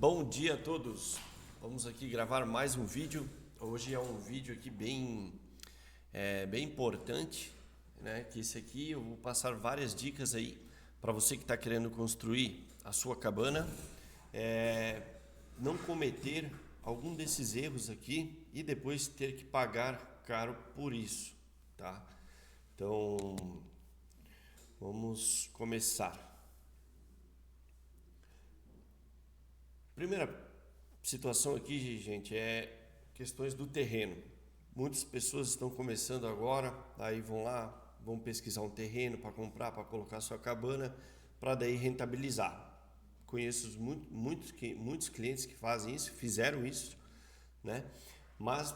Bom dia a todos. Vamos aqui gravar mais um vídeo. Hoje é um vídeo aqui bem importante, né? Que esse aqui eu vou passar várias dicas aí para você que está querendo construir a sua cabana, não cometer algum desses erros aqui e depois ter que pagar caro por isso, tá? Então, vamos começar. Primeira situação aqui, gente, é questões do terreno. Muitas pessoas estão começando agora, aí vão pesquisar um terreno para comprar, para colocar sua cabana, para daí rentabilizar. Conheço muitos clientes que fazem isso, fizeram isso, né? Mas,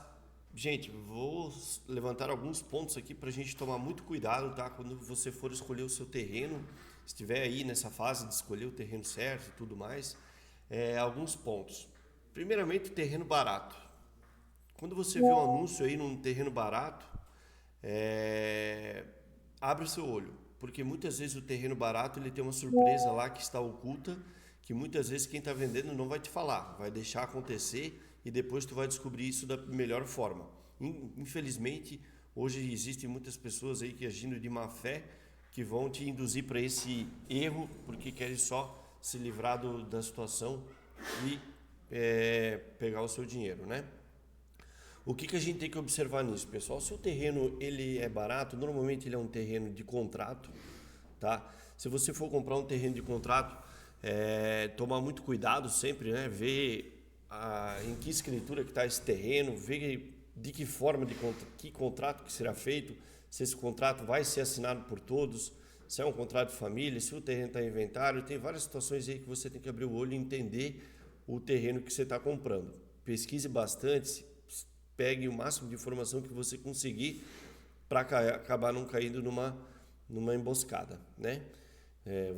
gente, vou levantar alguns pontos aqui para a gente tomar muito cuidado, tá? Quando você for escolher o seu terreno, estiver aí nessa fase de escolher o terreno certo e tudo mais. Alguns pontos. Primeiramente, terreno barato. Quando você vê um anúncio aí num terreno barato, abre o seu olho, porque muitas vezes o terreno barato ele tem uma surpresa lá que está oculta, que muitas vezes quem está vendendo não vai te falar, vai deixar acontecer e depois tu vai descobrir isso da melhor forma. Infelizmente, hoje existem muitas pessoas aí que agindo de má fé, que vão te induzir para esse erro, porque querem só se livrar da situação e pegar o seu dinheiro, né? O que a gente tem que observar nisso, pessoal? Se o terreno ele é barato, normalmente ele é um terreno de contrato, tá? Se você for comprar um terreno de contrato, tomar muito cuidado sempre, né? Ver em que escritura que está esse terreno, ver de que forma, que contrato que será feito, se esse contrato vai ser assinado por todos, se é um contrato de família, se o terreno está em inventário. Tem várias situações aí que você tem que abrir o olho e entender o terreno que você está comprando. Pesquise bastante, pegue o máximo de informação que você conseguir para acabar não caindo numa emboscada, né?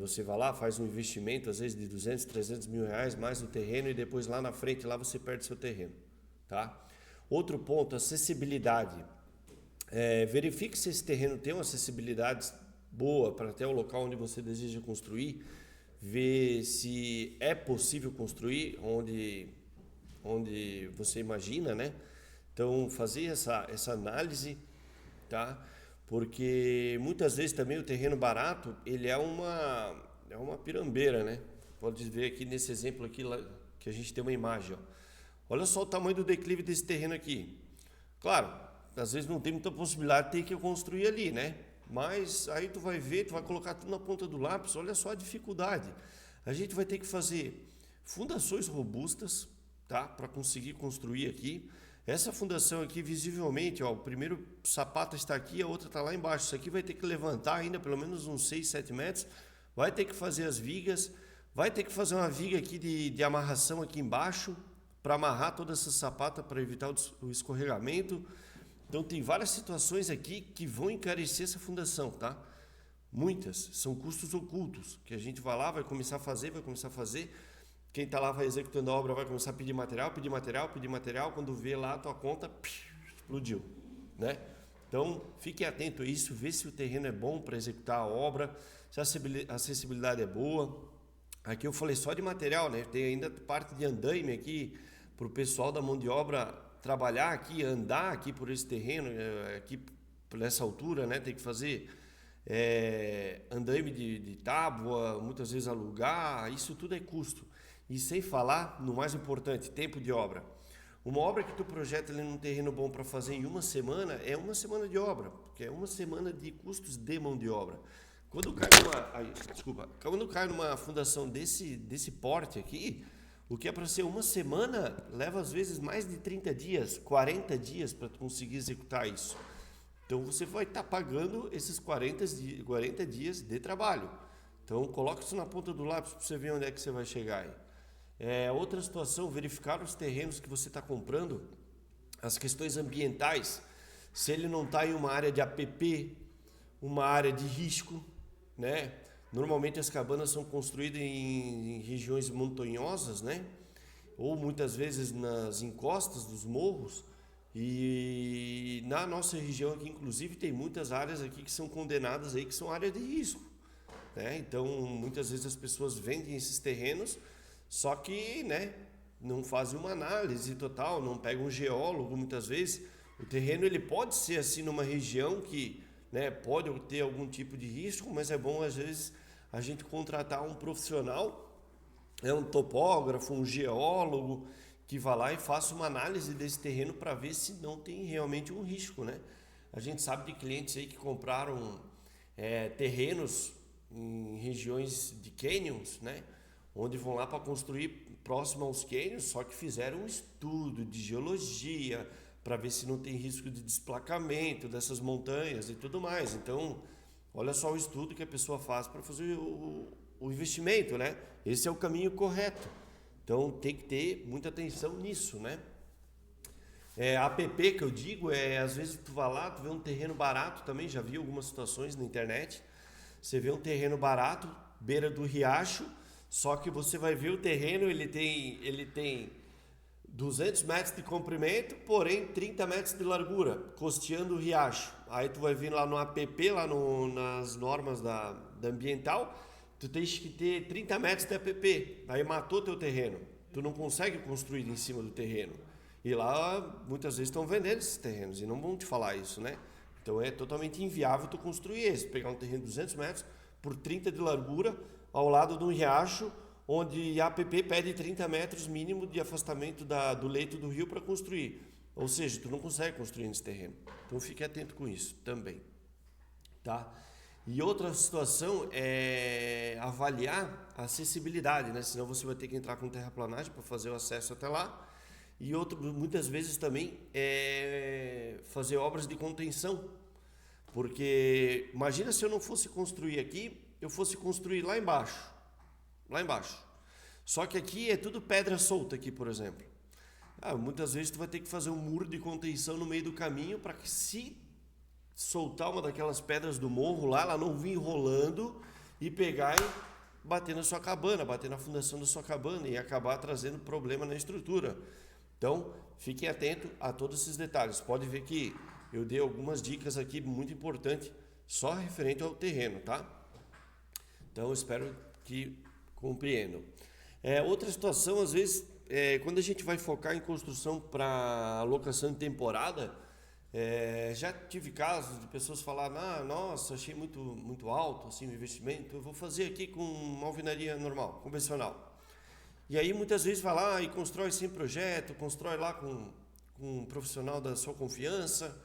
Você vai lá, faz um investimento às vezes de 200, 300 mil reais mais no terreno e depois lá na frente lá você perde seu terreno, tá? Outro ponto, acessibilidade. Verifique se esse terreno tem uma acessibilidade boa para até o local onde você deseja construir, ver se é possível construir onde você imagina, né? Então, fazer essa análise, tá? Porque muitas vezes também o terreno barato, ele é uma pirambeira, né? Pode ver aqui nesse exemplo aqui que a gente tem uma imagem, ó. Olha só o tamanho do declive desse terreno aqui. Claro, às vezes não tem muita possibilidade de ter que construir ali, né? Mas aí tu vai ver, tu vai colocar tudo na ponta do lápis, olha só a dificuldade. A gente vai ter que fazer fundações robustas, tá? Para conseguir construir aqui. Essa fundação aqui, visivelmente, ó, o primeiro sapato está aqui, a outra está lá embaixo. Isso aqui vai ter que levantar ainda pelo menos uns 6, 7 metros. Vai ter que fazer as vigas, vai ter que fazer uma viga aqui de amarração aqui embaixo, para amarrar toda essa sapata para evitar o escorregamento. Então tem várias situações aqui que vão encarecer essa fundação, tá? Muitas, são custos ocultos, que a gente vai lá, vai começar a fazer. Quem está lá vai executando a obra vai começar a pedir material, quando vê lá a tua conta, explodiu, né? Então fique atento a isso, vê se o terreno é bom para executar a obra, se a acessibilidade é boa. Aqui eu falei só de material, né? Tem ainda parte de andaime aqui para o pessoal da mão de obra trabalhar aqui, andar aqui por esse terreno, aqui por essa altura, né? Tem que fazer andaime de tábua, muitas vezes alugar, isso tudo é custo. E sem falar no mais importante, tempo de obra. Uma obra que tu projeta ali num terreno bom para fazer em uma semana, é uma semana de obra, porque é uma semana de custos de mão de obra. Quando cai numa fundação desse porte aqui, o que é para ser uma semana, leva às vezes mais de 30 dias, 40 dias para tu conseguir executar isso. Então você vai estar pagando esses 40 dias de trabalho. Então coloca isso na ponta do lápis para você ver onde é que você vai chegar aí. Outra situação, verificar os terrenos que você está comprando, as questões ambientais, se ele não está em uma área de APP, uma área de risco, né? Normalmente as cabanas são construídas em regiões montanhosas, né? Ou muitas vezes nas encostas dos morros. E na nossa região aqui, inclusive, tem muitas áreas aqui que são condenadas aí, que são áreas de risco, né? Então, muitas vezes as pessoas vendem esses terrenos Só que, né, não fazem uma análise total, não pega um geólogo muitas vezes. O terreno ele pode ser assim numa região que, né, pode ter algum tipo de risco, mas é bom às vezes a gente contratar um profissional, um topógrafo, um geólogo, que vá lá e faça uma análise desse terreno para ver se não tem realmente um risco, né? A gente sabe de clientes aí que compraram terrenos em regiões de canyons, né? Onde vão lá para construir próximo aos canyons, só que fizeram um estudo de geologia para ver se não tem risco de desplacamento dessas montanhas e tudo mais. Então, olha só o estudo que a pessoa faz para fazer o investimento, né? Esse é o caminho correto. Então, tem que ter muita atenção nisso, né? A APP que eu digo às vezes tu vai lá, tu vê um terreno barato também, já vi algumas situações na internet. Você vê um terreno barato, beira do riacho, só que você vai ver o terreno, ele tem 200 metros de comprimento, porém 30 metros de largura, costeando o riacho. Aí tu vai vir lá no APP, lá nas normas da ambiental, tu tens que ter 30 metros de APP, aí matou teu terreno. Tu não consegue construir em cima do terreno. E lá, muitas vezes, estão vendendo esses terrenos e não vão te falar isso, né? Então, é totalmente inviável tu construir esse. Pegar um terreno de 200 metros por 30 de largura, ao lado de um riacho, onde a APP pede 30 metros mínimo de afastamento do leito do rio para construir. Ou seja, tu não consegue construir nesse terreno. Então, fique atento com isso também, tá? E outra situação é avaliar a acessibilidade, né? Senão você vai ter que entrar com terraplanagem para fazer o acesso até lá. E muitas vezes também fazer obras de contenção. Porque imagina se eu não fosse construir aqui, eu fosse construir lá embaixo. Lá embaixo. Só que aqui é tudo pedra solta aqui, por exemplo. Muitas vezes tu vai ter que fazer um muro de contenção no meio do caminho para que se soltar uma daquelas pedras do morro lá, ela não vir rolando e pegar e bater na sua cabana, bater na fundação da sua cabana e acabar trazendo problema na estrutura. Então, fiquem atentos a todos esses detalhes. Pode ver que eu dei algumas dicas aqui muito importantes, só referente ao terreno, tá? Então, espero que compreendam. Outra situação, às vezes, quando a gente vai focar em construção para locação de temporada, já tive casos de pessoas falarem, nossa, achei muito, muito alto assim, o investimento, eu vou fazer aqui com uma alvenaria normal, convencional. E aí muitas vezes vai lá e constrói sem projeto, constrói lá com um profissional da sua confiança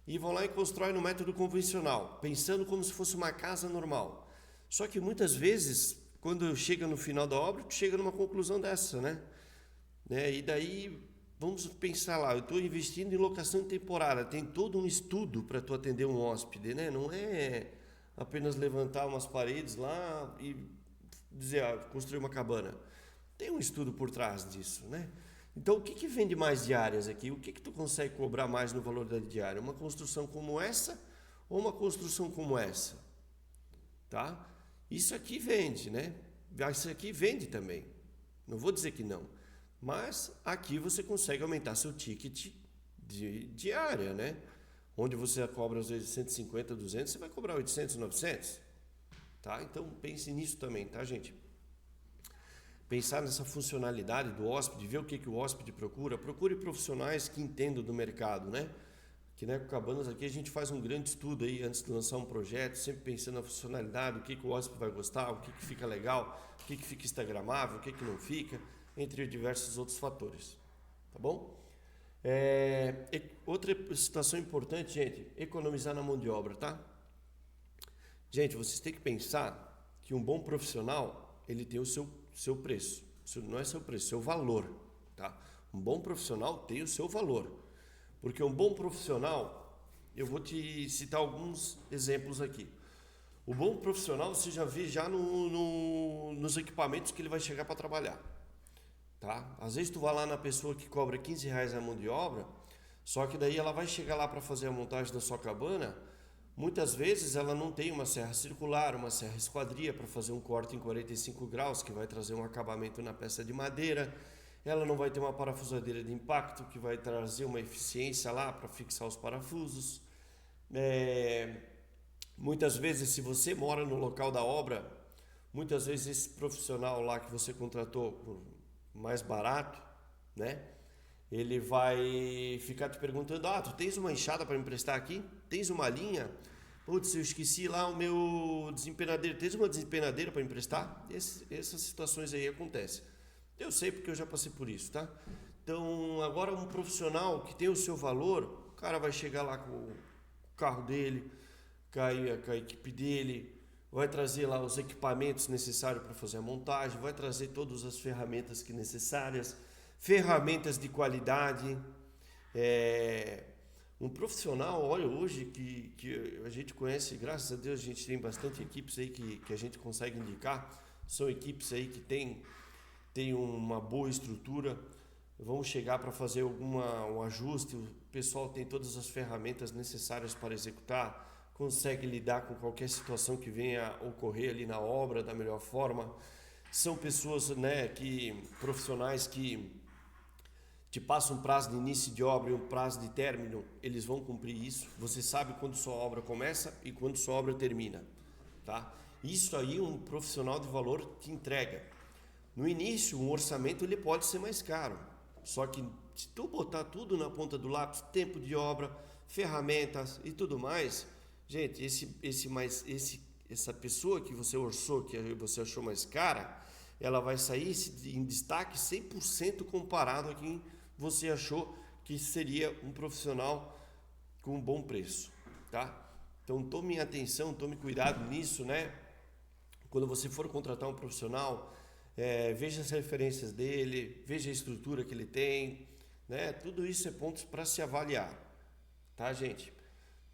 e vão lá e constrói no método convencional, pensando como se fosse uma casa normal. Só que muitas vezes, quando chega no final da obra, tu chega numa conclusão dessa, né? E daí, vamos pensar lá, eu estou investindo em locação temporária, tem todo um estudo para tu atender um hóspede, né? Não é apenas levantar umas paredes lá e dizer, construir uma cabana. Tem um estudo por trás disso, né? Então, o que vende mais diárias aqui? O que tu consegue cobrar mais no valor da diária? Uma construção como essa ou uma construção como essa? Tá? Isso aqui vende, né? Isso aqui vende também. Não vou dizer que não. Mas aqui você consegue aumentar seu ticket de diária, né? Onde você cobra às vezes 150, 200, você vai cobrar 800, 900. Tá? Então, pense nisso também, tá, gente? Pensar nessa funcionalidade do hóspede, ver o que o hóspede procura. Procure profissionais que entendam do mercado, né? Que na Ecocabanas aqui a gente faz um grande estudo aí antes de lançar um projeto, sempre pensando na funcionalidade, o que o hóspede vai gostar, o que fica legal, o que fica instagramável, o que não fica, entre diversos outros fatores. Tá bom? Outra situação importante, gente, economizar na mão de obra, tá? Gente, vocês têm que pensar que um bom profissional, ele tem o seu preço. Isso não é seu preço, seu valor, tá? Um bom profissional tem o seu valor. Porque um bom profissional, eu vou te citar alguns exemplos aqui. O bom profissional você já vê já nos equipamentos que ele vai chegar para trabalhar. Tá? Às vezes tu vai lá na pessoa que cobra R$15 a mão de obra, só que daí ela vai chegar lá para fazer a montagem da sua cabana, muitas vezes ela não tem uma serra circular, uma serra esquadria para fazer um corte em 45 graus, que vai trazer um acabamento na peça de madeira, ela não vai ter uma parafusadeira de impacto, que vai trazer uma eficiência lá para fixar os parafusos. Muitas vezes, se você mora no local da obra, Muitas vezes esse profissional lá que você contratou por mais barato, né? Ele vai ficar te perguntando: ah, tu tens uma enxada para me emprestar aqui? Tens uma linha? Putz, eu esqueci lá o meu desempenadeiro. Tens uma desempenadeira para me emprestar? Essas situações aí acontecem. Eu sei porque eu já passei por isso, tá? Então, agora um profissional que tem o seu valor, o cara vai chegar lá com o carro dele, com a equipe dele, vai trazer lá os equipamentos necessários para fazer a montagem, vai trazer todas as ferramentas que necessárias, ferramentas de qualidade. Um profissional, olha, hoje que a gente conhece, graças a Deus a gente tem bastante equipes aí que a gente consegue indicar, são equipes aí que tem uma boa estrutura, vão chegar para fazer um ajuste, o pessoal tem todas as ferramentas necessárias para executar, consegue lidar com qualquer situação que venha a ocorrer ali na obra da melhor forma. São pessoas, né, profissionais que te passam um prazo de início de obra e um prazo de término, eles vão cumprir isso. Você sabe quando sua obra começa e quando sua obra termina, tá? Isso aí um profissional de valor te entrega. No início, um orçamento ele pode ser mais caro, só que se tu botar tudo na ponta do lápis, tempo de obra, ferramentas e tudo mais, gente, essa pessoa que você orçou, que você achou mais cara, ela vai sair em destaque 100% comparado a quem você achou que seria um profissional com um bom preço, tá? Então tome atenção, tome cuidado nisso, né? Quando você for contratar um profissional, veja as referências dele, veja a estrutura que ele tem, né? Tudo isso é pontos para se avaliar, tá, gente?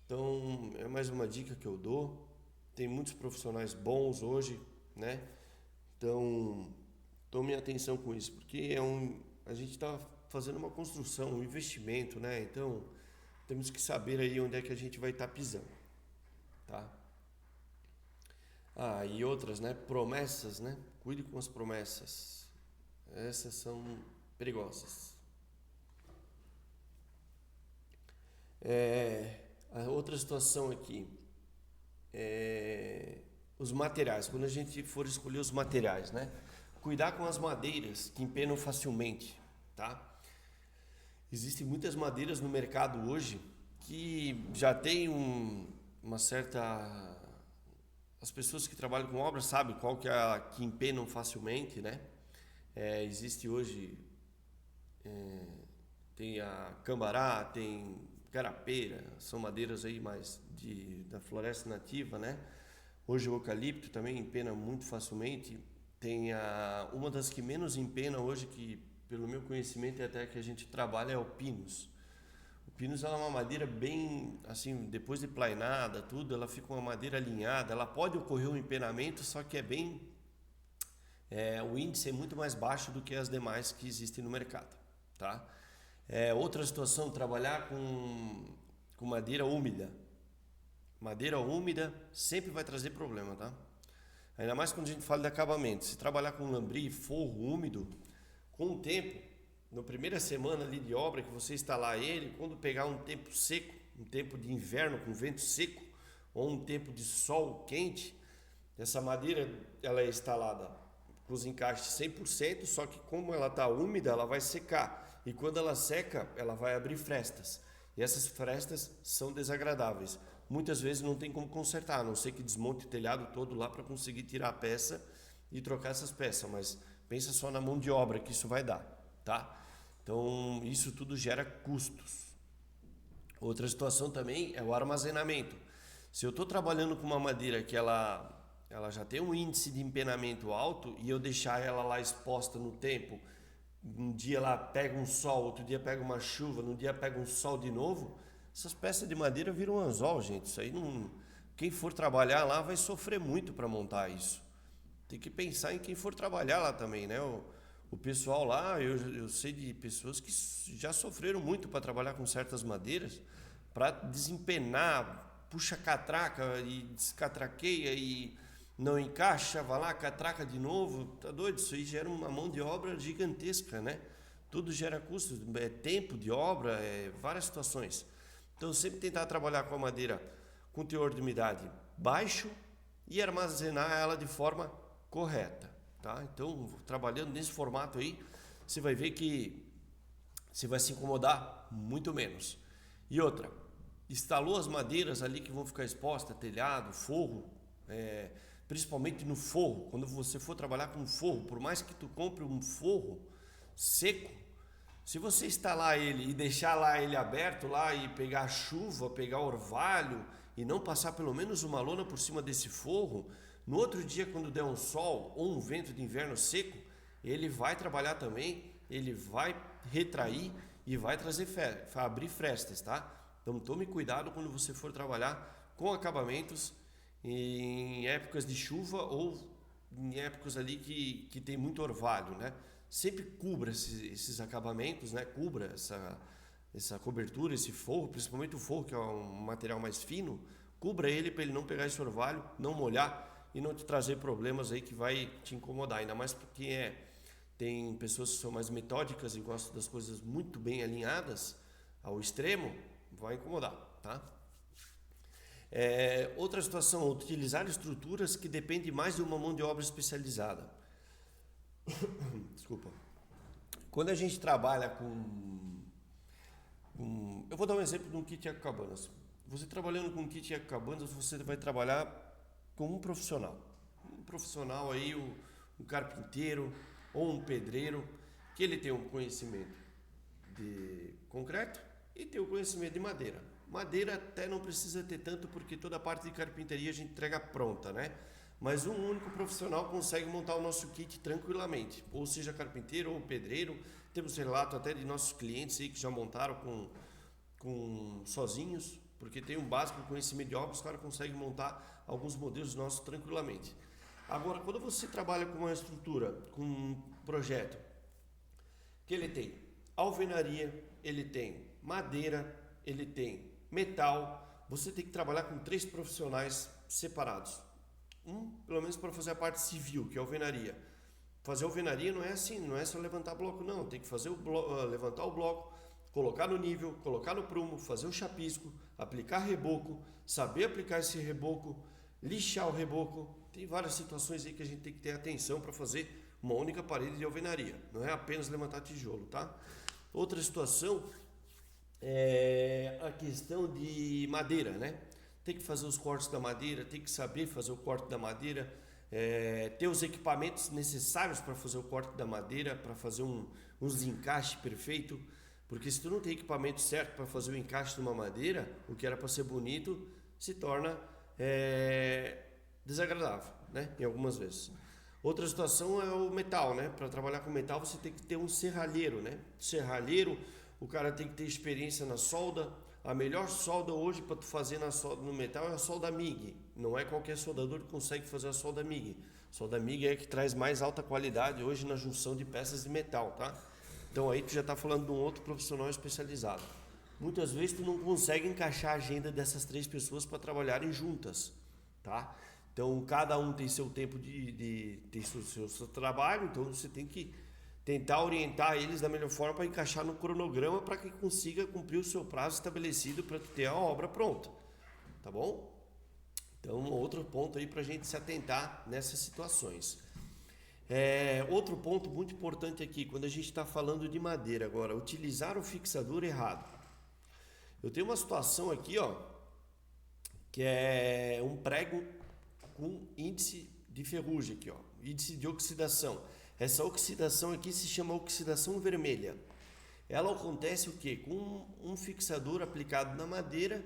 Então é mais uma dica que eu dou. Tem muitos profissionais bons hoje, né? Então tome atenção com isso, porque a gente está fazendo uma construção, um investimento, né? Então temos que saber aí onde é que a gente vai estar pisando, tá? Ah, e outras, né? Promessas, né? Cuide com as promessas. Essas são perigosas. A outra situação aqui os materiais. Quando a gente for escolher os materiais, né? Cuidar com as madeiras que empenam facilmente, tá? Existem muitas madeiras no mercado hoje que já tem uma certa... As pessoas que trabalham com obra sabem qual que é a que empenam facilmente, né? Existe hoje... tem a cambará, tem garapeira, são madeiras aí mais da floresta nativa, né? Hoje o eucalipto também empena muito facilmente. Tem uma das que menos empena hoje, que pelo meu conhecimento é até que a gente trabalha, é o pinus. O pinus é uma madeira bem, assim, depois de plainada, tudo, ela fica uma madeira alinhada. Ela pode ocorrer um empenamento, só que o índice é muito mais baixo do que as demais que existem no mercado, tá? Outra situação, trabalhar com madeira úmida. Madeira úmida sempre vai trazer problema, tá? Ainda mais quando a gente fala de acabamento. Se trabalhar com lambri, forro úmido, com o tempo, na primeira semana ali de obra que você instalar ele, quando pegar um tempo seco, um tempo de inverno com vento seco, ou um tempo de sol quente, essa madeira ela é instalada com os encaixes 100%, só que como ela está úmida, ela vai secar. E quando ela seca, ela vai abrir frestas. E essas frestas são desagradáveis. Muitas vezes não tem como consertar, a não ser que desmonte o telhado todo lá para conseguir tirar a peça e trocar essas peças. Mas pensa só na mão de obra que isso vai dar, tá? Então, isso tudo gera custos. Outra situação também é o armazenamento. Se eu estou trabalhando com uma madeira que ela já tem um índice de empenamento alto e eu deixar ela lá exposta no tempo, um dia lá pega um sol, outro dia pega uma chuva, no dia pega um sol de novo, essas peças de madeira viram anzol, gente. Isso aí não... Quem for trabalhar lá vai sofrer muito para montar isso. Tem que pensar em quem for trabalhar lá também, né? O pessoal lá, eu sei de pessoas que já sofreram muito para trabalhar com certas madeiras, para desempenar, puxa catraca e descatraqueia e não encaixa, vai lá, catraca de novo, tá doido? Isso aí gera uma mão de obra gigantesca, né? Tudo gera custo, tempo de obra, várias situações. Então, sempre tentar trabalhar com a madeira com teor de umidade baixo e armazenar ela de forma correta, tá? Então, trabalhando nesse formato aí, você vai ver que você vai se incomodar muito menos. E outra, instalou as madeiras ali que vão ficar expostas, telhado, forro, principalmente no forro. Quando você for trabalhar com forro, por mais que tu compre um forro seco, se você instalar ele e deixar lá ele aberto lá e pegar chuva, pegar orvalho e não passar pelo menos uma lona por cima desse forro, no outro dia quando der um sol ou um vento de inverno seco, ele vai trabalhar também, ele vai retrair e vai abrir frestas, tá? Então tome cuidado quando você for trabalhar com acabamentos em épocas de chuva ou em épocas ali que tem muito orvalho, né? Sempre cubra esses acabamentos, né? Cubra essa cobertura, esse forro, principalmente o forro, que é um material mais fino, cubra ele para ele não pegar esse orvalho, não molhar e não te trazer problemas aí que vai te incomodar, ainda mais porque tem pessoas que são mais metódicas e gostam das coisas muito bem alinhadas ao extremo, vai incomodar, tá? Outra situação, utilizar estruturas que dependem mais de uma mão de obra especializada. Desculpa. Quando a gente trabalha eu vou dar um exemplo de um kit ecocabanas. Você trabalhando com um kit ecocabanas, você vai trabalhar com um profissional. Um profissional aí, um carpinteiro ou um pedreiro, que ele tem um conhecimento de concreto e tem o conhecimento de madeira. Madeira até não precisa ter tanto, porque toda a parte de carpintaria a gente entrega pronta, né? Mas um único profissional consegue montar o nosso kit tranquilamente, ou seja carpinteiro ou pedreiro. Temos relato até de nossos clientes aí que já montaram com sozinhos, porque tem um básico conhecimento de obra, os caras conseguem montar alguns modelos nossos tranquilamente. Agora, quando você trabalha com uma estrutura, com um projeto, que ele tem alvenaria, ele tem madeira, ele tem metal, você tem que trabalhar com 3 profissionais separados. Pelo menos para fazer a parte civil, que é a alvenaria. Fazer alvenaria não é assim, não é só levantar bloco, não. Tem que fazer levantar o bloco, colocar no nível, colocar no prumo, fazer o chapisco, aplicar reboco, saber aplicar esse reboco, lixar o reboco. Tem várias situações aí que a gente tem que ter atenção para fazer uma única parede de alvenaria. Não é apenas levantar tijolo, tá? Outra situação é a questão de madeira, né? Tem que fazer os cortes da madeira, tem que saber fazer o corte da madeira, ter os equipamentos necessários para fazer o corte da madeira, para fazer uns encaixes perfeitos, porque se tu não tem equipamento certo para fazer o encaixe de uma madeira, o que era para ser bonito se torna desagradável, né? Em algumas vezes. Outra situação é o metal, né? Para trabalhar com metal você tem que ter um serralheiro, né? Serralheiro, o cara tem que ter experiência na solda. A melhor solda hoje para tu fazer no metal é a solda MIG. Não é qualquer soldador que consegue fazer a solda MIG. A solda MIG é a que traz mais alta qualidade hoje na junção de peças de metal, tá? Então aí tu já está falando de um outro profissional especializado. Muitas vezes tu não consegue encaixar a agenda dessas 3 pessoas para trabalharem juntas, tá? Então cada um tem seu tempo tem seu trabalho, então você tem que tentar orientar eles da melhor forma para encaixar no cronograma para que consiga cumprir o seu prazo estabelecido para ter a obra pronta, tá bom? Então, outro ponto aí para a gente se atentar nessas situações. Outro ponto muito importante aqui, quando a gente está falando de madeira agora, utilizar o fixador errado. Eu tenho uma situação aqui, ó, que é um prego com índice de ferrugem aqui, ó, índice de oxidação. Essa oxidação aqui se chama oxidação vermelha. Ela acontece o quê? Com um fixador aplicado na madeira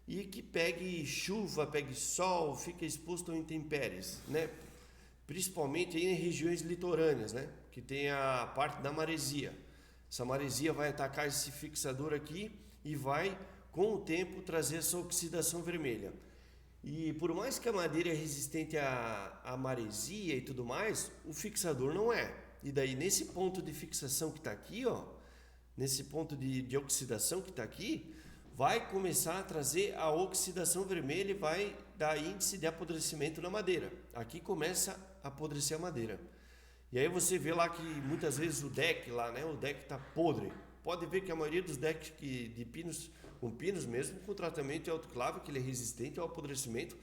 e que pegue chuva, pegue sol, fica exposto a intempéries, né? Principalmente aí em regiões litorâneas, né? Que tem a parte da maresia. Essa maresia vai atacar esse fixador aqui e vai, com o tempo, trazer essa oxidação vermelha. E por mais que a madeira é resistente à maresia e tudo mais, o fixador não é. E daí nesse ponto de fixação que está aqui, ó, nesse ponto de oxidação que está aqui, vai começar a trazer a oxidação vermelha e vai dar índice de apodrecimento na madeira. Aqui começa a apodrecer a madeira. E aí você vê lá que muitas vezes o deck lá, né, o deck está podre. Pode ver que a maioria dos decks de pinos, com pinos mesmo, com tratamento de autoclave, que ele é resistente ao apodrecimento,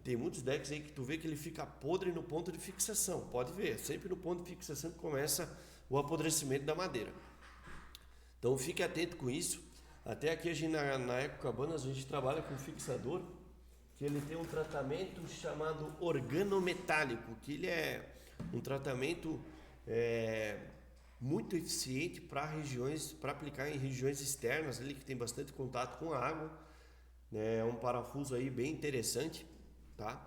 tem muitos decks aí que tu vê que ele fica podre no ponto de fixação. Pode ver, sempre no ponto de fixação que começa o apodrecimento da madeira. Então fique atento com isso. Até aqui a gente, na Ecocabanas, a gente trabalha com fixador, que ele tem um tratamento chamado organometálico, que ele é um tratamento muito eficiente para aplicar em regiões externas, ali que tem bastante contato com a água. É um parafuso aí bem interessante, tá?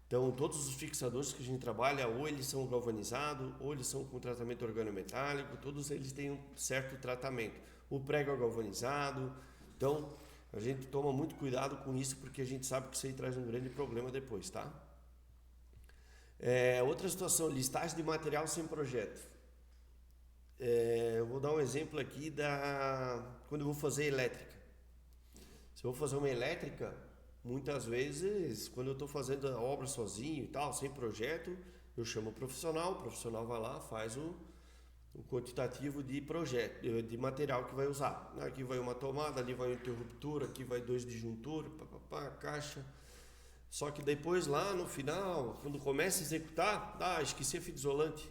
Então todos os fixadores que a gente trabalha, ou eles são galvanizados, ou eles são com tratamento organometálico, todos eles têm um certo tratamento. O prego é galvanizado, então a gente toma muito cuidado com isso, porque a gente sabe que isso aí traz um grande problema depois, tá? Outra situação, listagem de material sem projeto. Eu vou dar um exemplo aqui quando eu vou fazer elétrica. Se eu vou fazer uma elétrica, muitas vezes, quando eu estou fazendo a obra sozinho e tal, sem projeto, eu chamo o profissional vai lá, faz o quantitativo de projeto, de material que vai usar. Aqui vai uma tomada, ali vai uma interruptor, aqui vai 2 disjuntores, caixa. Só que depois lá no final, quando começa a executar, esqueci a fita isolante.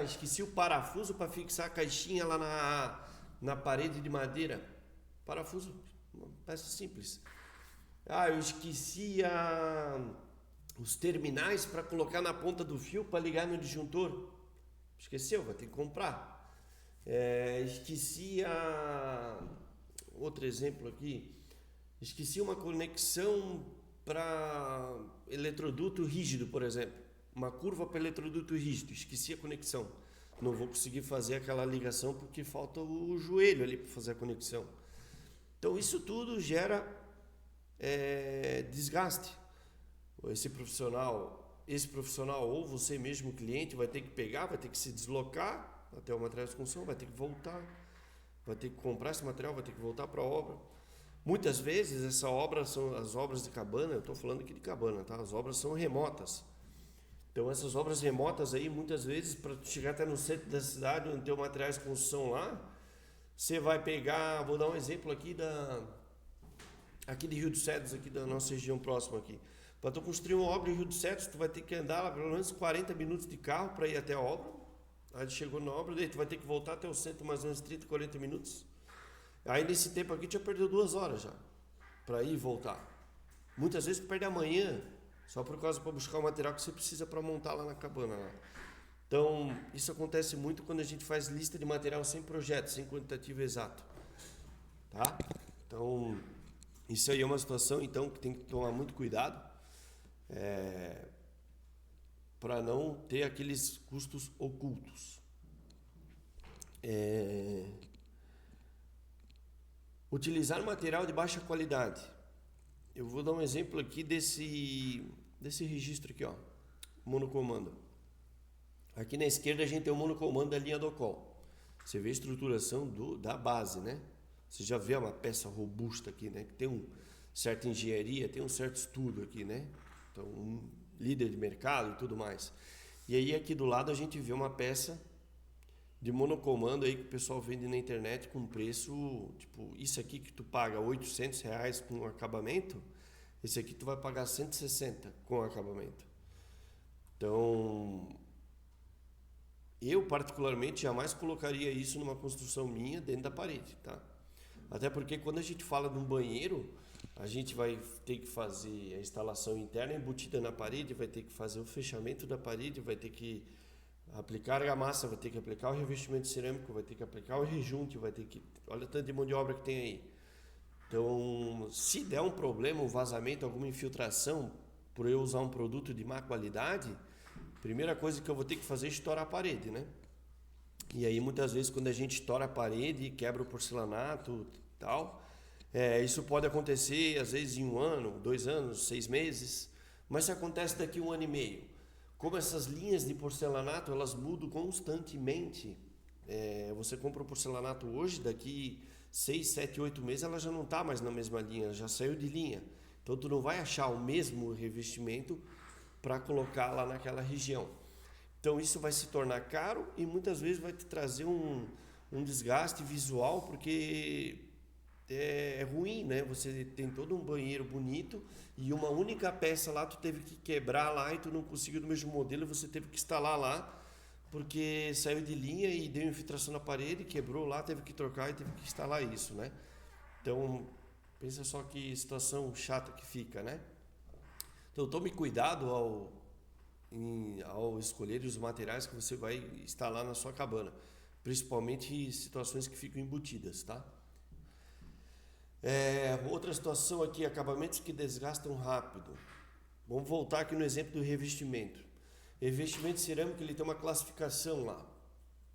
Esqueci o parafuso para fixar a caixinha lá na parede de madeira. Parafuso, uma peça simples. Eu esqueci os terminais para colocar na ponta do fio para ligar no disjuntor. Esqueceu, vai ter que comprar. Esqueci outro exemplo aqui. Esqueci uma conexão para eletroduto rígido, por exemplo. Uma curva para eletroduto rígido. Esqueci a conexão. Não vou conseguir fazer aquela ligação porque falta o joelho ali para fazer a conexão. Então isso tudo gera desgaste. Esse profissional ou você mesmo, cliente, vai ter que pegar, vai ter que se deslocar até o material de construção, vai ter que voltar, vai ter que comprar esse material, vai ter que voltar para a obra. Muitas vezes essa obra são as obras de cabana, eu estou falando aqui de cabana, tá? As obras são remotas. Então essas obras remotas aí, muitas vezes, para chegar até no centro da cidade, onde tem o material de construção lá, você vai pegar, vou dar um exemplo aqui aqui de Rio dos Cedros, aqui da nossa região próxima aqui. Para tu construir uma obra em Rio dos Cedros, tu vai ter que andar lá pelo menos 40 minutos de carro para ir até a obra. Aí chegou na obra, daí tu vai ter que voltar até o centro mais ou menos 30, 40 minutos. Aí nesse tempo aqui tu já perdeu 2 horas já, para ir e voltar. Muitas vezes tu perde a manhã, só por causa para buscar o material que você precisa para montar lá na cabana. Lá. Então, isso acontece muito quando a gente faz lista de material sem projeto, sem quantitativo exato. Tá? Então, isso aí é uma situação então, que tem que tomar muito cuidado para não ter aqueles custos ocultos. Utilizar material de baixa qualidade. Eu vou dar um exemplo aqui desse registro aqui, ó, monocomando. Aqui na esquerda a gente tem o monocomando da linha Docol. Você vê a estruturação da base, né? Você já vê uma peça robusta aqui, né? Que tem uma certa engenharia, tem um certo estudo aqui, né? Então, um líder de mercado e tudo mais. E aí aqui do lado a gente vê uma peça de monocomando aí que o pessoal vende na internet com preço, tipo, isso aqui que tu paga R$800 com acabamento, esse aqui tu vai pagar 160 com acabamento. Então, eu particularmente jamais colocaria isso numa construção minha dentro da parede, tá? Até porque quando a gente fala de um banheiro, a gente vai ter que fazer a instalação interna embutida na parede, vai ter que fazer o fechamento da parede, vai ter que aplicar a argamassa, vai ter que aplicar o revestimento cerâmico, vai ter que aplicar o rejunte, vai ter que... Olha o tanto de mão de obra que tem aí. Então, se der um problema, um vazamento, alguma infiltração, por eu usar um produto de má qualidade, a primeira coisa que eu vou ter que fazer é estourar a parede, né? E aí, muitas vezes, quando a gente estoura a parede, quebra o porcelanato e tal, isso pode acontecer, às vezes, em 1 ano, 2 anos, 6 meses, mas se acontece daqui a 1 ano e meio, como essas linhas de porcelanato, elas mudam constantemente. Você compra o porcelanato hoje, daqui 6, 7, 8 meses, ela já não está mais na mesma linha, já saiu de linha. Então, tu não vai achar o mesmo revestimento para colocar lá naquela região. Então, isso vai se tornar caro e muitas vezes vai te trazer um desgaste visual, porque é ruim, né? Você tem todo um banheiro bonito e uma única peça lá tu teve que quebrar lá e tu não conseguiu do mesmo modelo, você teve que instalar lá porque saiu de linha e deu infiltração na parede, quebrou lá, teve que trocar e teve que instalar isso, né? Então, pensa só que situação chata que fica, né? Então, tome cuidado ao escolher os materiais que você vai instalar na sua cabana, principalmente situações que ficam embutidas, tá? Outra situação aqui, acabamentos que desgastam rápido. Vamos voltar aqui no exemplo do revestimento. Revestimento cerâmico, ele tem uma classificação lá.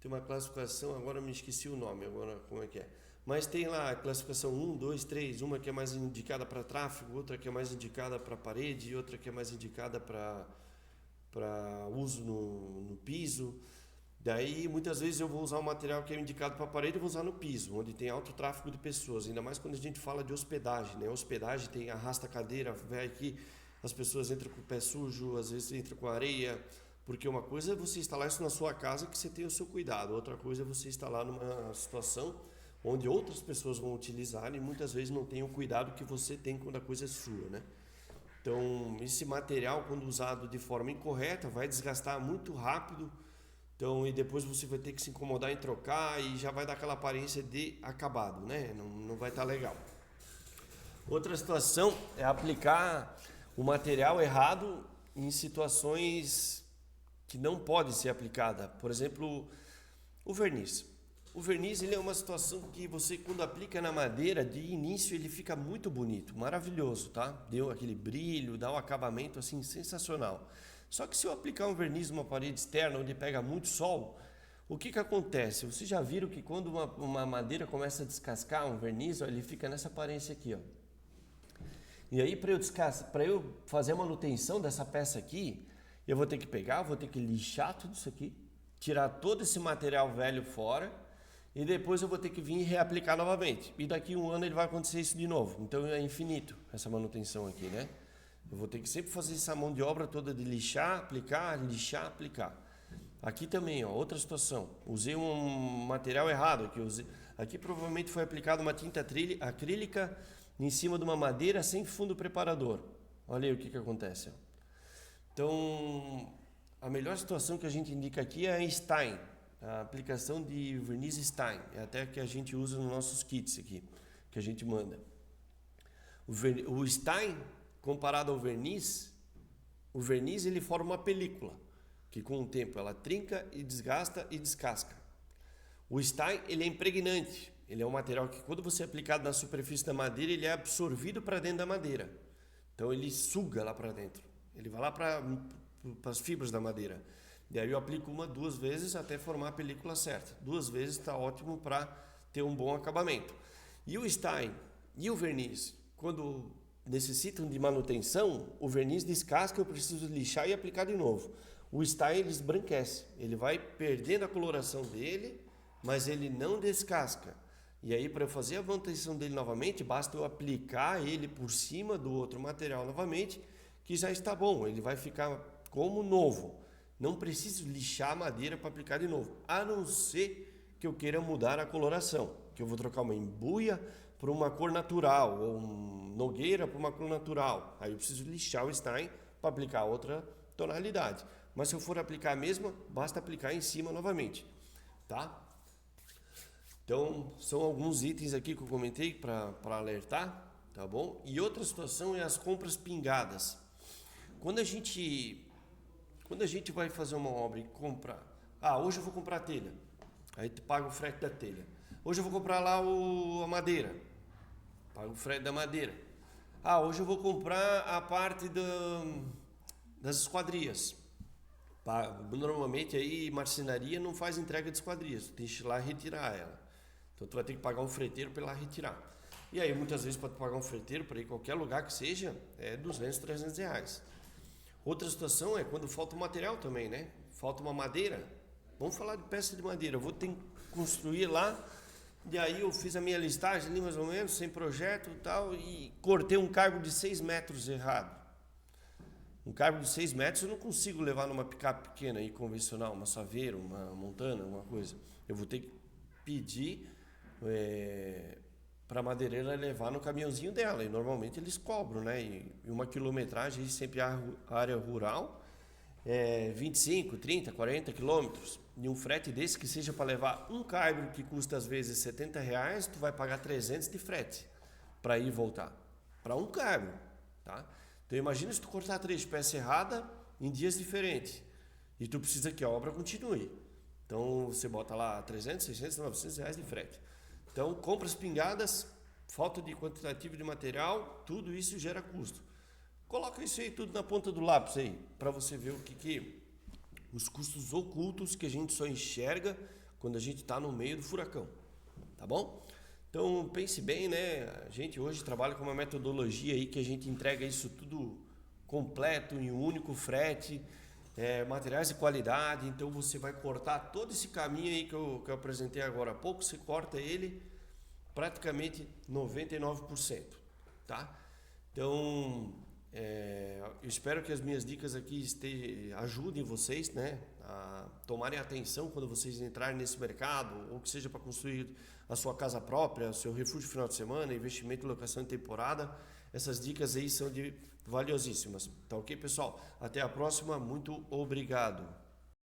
Tem uma classificação, agora eu me esqueci o nome, agora como é que é. Mas tem lá a classificação 1, 2, 3, uma que é mais indicada para tráfego, outra que é mais indicada para parede, outra que é mais indicada para uso no piso. Daí, muitas vezes eu vou usar um material que é indicado para parede e vou usar no piso, onde tem alto tráfego de pessoas, ainda mais quando a gente fala de hospedagem, né? Hospedagem tem arrasta cadeira, vai aqui, as pessoas entram com o pé sujo, às vezes entram com areia, porque uma coisa é você instalar isso na sua casa que você tem o seu cuidado, outra coisa é você instalar numa situação onde outras pessoas vão utilizar e muitas vezes não tem o cuidado que você tem quando a coisa é sua, né? Então, esse material, quando usado de forma incorreta, vai desgastar muito rápido. Então, e depois você vai ter que se incomodar em trocar e já vai dar aquela aparência de acabado, né? Não vai estar legal. Outra situação é aplicar o material errado em situações que não pode ser aplicada. Por exemplo, o verniz. O verniz, ele é uma situação que você, quando aplica na madeira, de início ele fica muito bonito, maravilhoso, tá? Deu aquele brilho, dá um acabamento assim sensacional. Só que se eu aplicar um verniz numa parede externa onde pega muito sol, o que acontece? Vocês já viram que quando uma madeira começa a descascar um verniz, ó, ele fica nessa aparência aqui, ó. E aí para eu fazer a manutenção dessa peça aqui, eu vou ter que pegar, vou ter que lixar tudo isso aqui, tirar todo esse material velho fora e depois eu vou ter que vir e reaplicar novamente. E daqui a um ano ele vai acontecer isso de novo. Então é infinito essa manutenção aqui, né? Eu vou ter que sempre fazer essa mão de obra toda de lixar, aplicar, lixar, aplicar. Aqui também, ó, outra situação. Usei um material errado aqui. Aqui provavelmente foi aplicada uma tinta acrílica em cima de uma madeira sem fundo preparador. Olha aí o que acontece. Então, a melhor situação que a gente indica aqui é a Stein, a aplicação de verniz Stein. É até que a gente usa nos nossos kits aqui, que a gente manda. O Stein, comparado ao verniz, o verniz ele forma uma película, que com o tempo ela trinca e desgasta e descasca. O Stein ele é impregnante, ele é um material que quando você é aplicado na superfície da madeira, ele é absorvido para dentro da madeira. Então ele suga lá para dentro, ele vai lá para as fibras da madeira. E aí eu aplico 1, 2 vezes até formar a película certa. 2 vezes está ótimo para ter um bom acabamento. E o Stein e o verniz, quando necessitam de manutenção, o verniz descasca, eu preciso lixar e aplicar de novo. O Stein ele esbranquece, ele vai perdendo a coloração dele, mas ele não descasca. E aí para eu fazer a manutenção dele novamente, basta eu aplicar ele por cima do outro material novamente, que já está bom, ele vai ficar como novo. Não preciso lixar a madeira para aplicar de novo, a não ser que eu queira mudar a coloração, que eu vou trocar uma embuia por uma cor natural, ou um nogueira por uma cor natural. Aí eu preciso lixar o Stein para aplicar outra tonalidade. Mas se eu for aplicar a mesma, basta aplicar em cima novamente, tá? Então, são alguns itens aqui que eu comentei para alertar, tá bom? E outra situação é as compras pingadas. Quando a gente vai fazer uma obra e comprar... hoje eu vou comprar a telha. Aí tu paga o frete da telha. Hoje eu vou comprar lá a madeira. Paga o frete da madeira. Hoje eu vou comprar a parte das esquadrias. Normalmente aí marcenaria não faz entrega de esquadrias. Tu tem que ir lá retirar ela. Então tu vai ter que pagar um freteiro para ir lá retirar. E aí muitas vezes para pagar um freteiro para ir em qualquer lugar que seja, é 200, 300 reais. Outra situação é quando falta o material também, né? Falta uma madeira. Vamos falar de peça de madeira. Eu vou ter que construir lá. E aí eu fiz a minha listagem ali mais ou menos, sem projeto e tal, e cortei um cargo de 6 metros errado. Um cargo de 6 metros eu não consigo levar numa picape pequena aí, convencional, uma Saveiro, uma Montana, alguma coisa. Eu vou ter que pedir para a madeireira levar no caminhãozinho dela. E normalmente eles cobram, né? E uma quilometragem, sempre a área rural, 25, 30, 40 quilômetros. E um frete desse que seja para levar um caibro que custa às vezes R$ 70, tu vai pagar 300 de frete para ir e voltar. Para um caibro, tá? Então imagina se tu cortar 3 de pé serrada em dias diferentes. E tu precisa que a obra continue. Então você bota lá 300, 600, 900 reais de frete. Então compra as pingadas, falta de quantitativo de material, tudo isso gera custo. Coloca isso aí tudo na ponta do lápis aí, para você ver o que os custos ocultos que a gente só enxerga quando a gente está no meio do furacão, tá bom? Então pense bem, né? A gente hoje trabalha com uma metodologia aí que a gente entrega isso tudo completo em um único frete, materiais de qualidade. Então você vai cortar todo esse caminho aí que eu apresentei agora há pouco, você corta ele praticamente 99%, tá? Então eu espero que as minhas dicas aqui ajudem vocês, né, a tomarem atenção quando vocês entrarem nesse mercado, ou que seja para construir a sua casa própria, seu refúgio de final de semana, investimento em locação de temporada. Essas dicas aí são valiosíssimas. Tá ok, pessoal? Até a próxima. Muito obrigado.